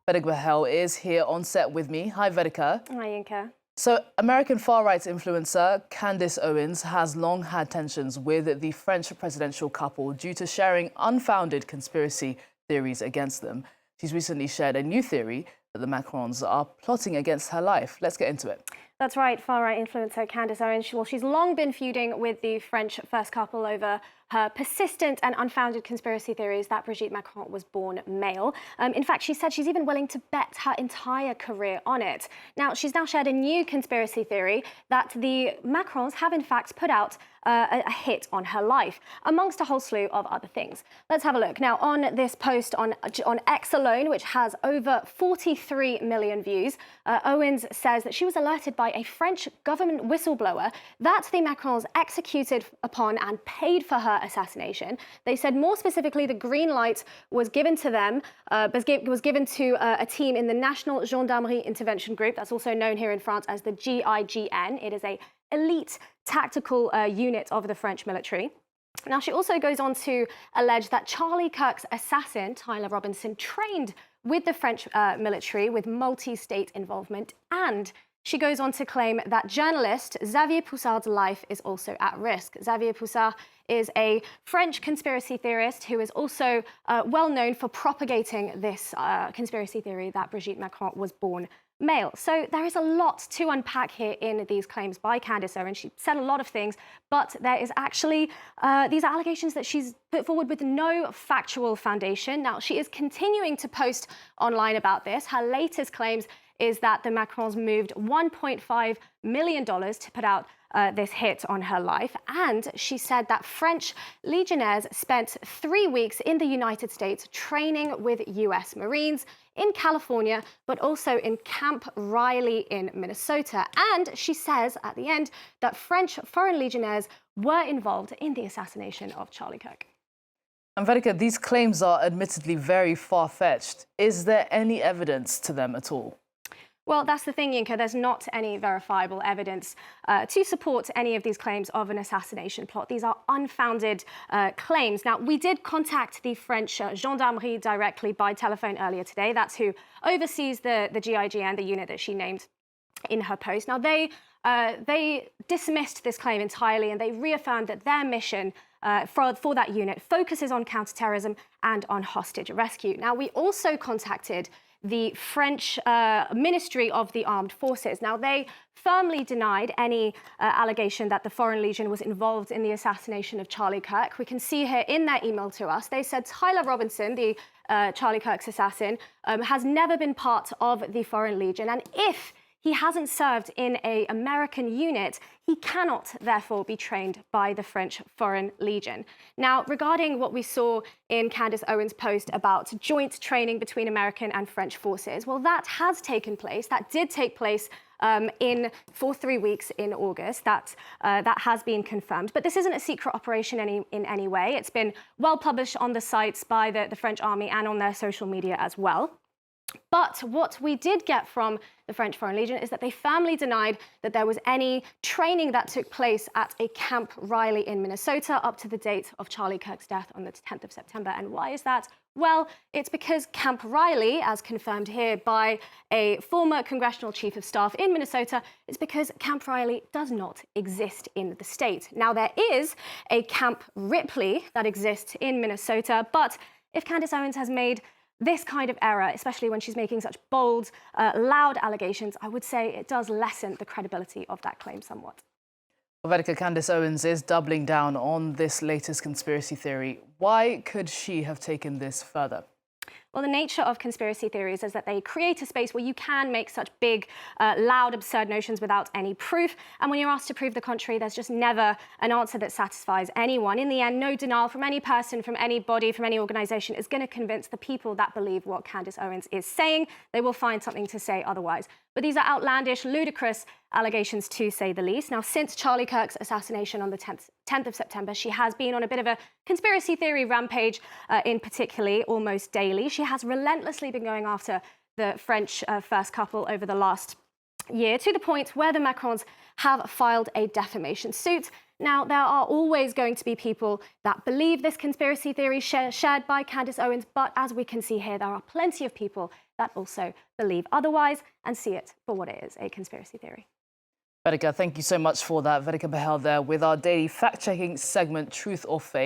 Vedika Bahl is here on set with me. Hi, Vedika. Hi, Yinka. So, American far-right influencer Candace Owens has long had tensions with the French presidential couple due to sharing unfounded conspiracy theories against them. She's recently shared a new theory that the Macrons are plotting against her life. Let's get into it. That's right, far-right influencer Candace Owens. She's long been feuding with the French first couple over her persistent and unfounded conspiracy theories that Brigitte Macron was born male. In fact, she said she's even willing to bet her entire career on it. Now, she's now shared a new conspiracy theory that the Macrons have in fact put out a hit on her life, amongst a whole slew of other things. Let's have a look. Now, on this post on X alone, which has over 43 million views, Owens says that she was alerted by a French government whistleblower that the Macrons executed upon and paid for her assassination. They said more specifically the green light was given to them, was given to a team in the National Gendarmerie Intervention Group, that's also known here in France as the GIGN. It is a elite tactical unit of the French military. Now, she also goes on to allege that Charlie Kirk's assassin, Tyler Robinson, trained with the French military with multi-state involvement, and she goes on to claim that journalist Xavier Poussard's life is also at risk. Xavier Poussard is a French conspiracy theorist who is also well known for propagating this conspiracy theory that Brigitte Macron was born male. So there is a lot to unpack here in these claims by Candace Owens. She said a lot of things, but there is actually, these are allegations that she's put forward with no factual foundation. Now, she is continuing to post online about this. Her latest claims is that the Macrons moved $1.5 million to put out this hit on her life. And she said that French legionnaires spent 3 weeks in the United States training with US Marines in California, but also in Camp Riley in Minnesota. And she says at the end that French foreign legionnaires were involved in the assassination of Charlie Kirk. And Vedika, these claims are admittedly very far-fetched. Is there any evidence to them at all? Well, that's the thing, Yinka. There's not any verifiable evidence to support any of these claims of an assassination plot. These are unfounded claims. Now, we did contact the French gendarmerie directly by telephone earlier today. That's who oversees the GIGN, the unit that she named in her post. Now, they dismissed this claim entirely, and they reaffirmed that their mission for that unit focuses on counterterrorism and on hostage rescue. Now, we also contacted the French Ministry of the Armed Forces. Now, they firmly denied any allegation that the Foreign Legion was involved in the assassination of Charlie Kirk. We can see here in their email to us, they said Tyler Robinson, the Charlie Kirk's assassin, has never been part of the Foreign Legion. And if he hasn't served in an American unit, he cannot, therefore, be trained by the French Foreign Legion. Now, regarding what we saw in Candace Owens' post about joint training between American and French forces, well, that has taken place. That did take place for 3 weeks in August. That has been confirmed. But this isn't a secret operation in any way. It's been well published on the sites by the French army and on their social media as well. But what we did get from the French Foreign Legion is that they firmly denied that there was any training that took place at a Camp Riley in Minnesota up to the date of Charlie Kirk's death on the 10th of September. And why is that? Well, it's because Camp Riley, as confirmed here by a former congressional chief of staff in Minnesota, is because Camp Riley does not exist in the state. Now, there is a Camp Ripley that exists in Minnesota, but if Candace Owens has made this kind of error, especially when she's making such bold, loud allegations, I would say it does lessen the credibility of that claim somewhat. Vedika, Candace Owens is doubling down on this latest conspiracy theory. Why could she have taken this further? Well, the nature of conspiracy theories is that they create a space where you can make such big, loud, absurd notions without any proof. And when you're asked to prove the contrary, there's just never an answer that satisfies anyone. In the end, no denial from any person, from any body, from any organization is going to convince the people that believe what Candace Owens is saying. They will find something to say otherwise. But these are outlandish, ludicrous allegations, to say the least. Now, since Charlie Kirk's assassination on the 10th of September, she has been on a bit of a conspiracy theory rampage, in particular, almost daily. She has relentlessly been going after the French first couple over the last year, to the point where the Macrons have filed a defamation suit. Now, there are always going to be people that believe this conspiracy theory shared by Candace Owens, but as we can see here, there are plenty of people that also believe otherwise and see it for what it is, a conspiracy theory. Vedika, thank you so much for that. Vedika Bahl there with our daily fact-checking segment, Truth or Fake.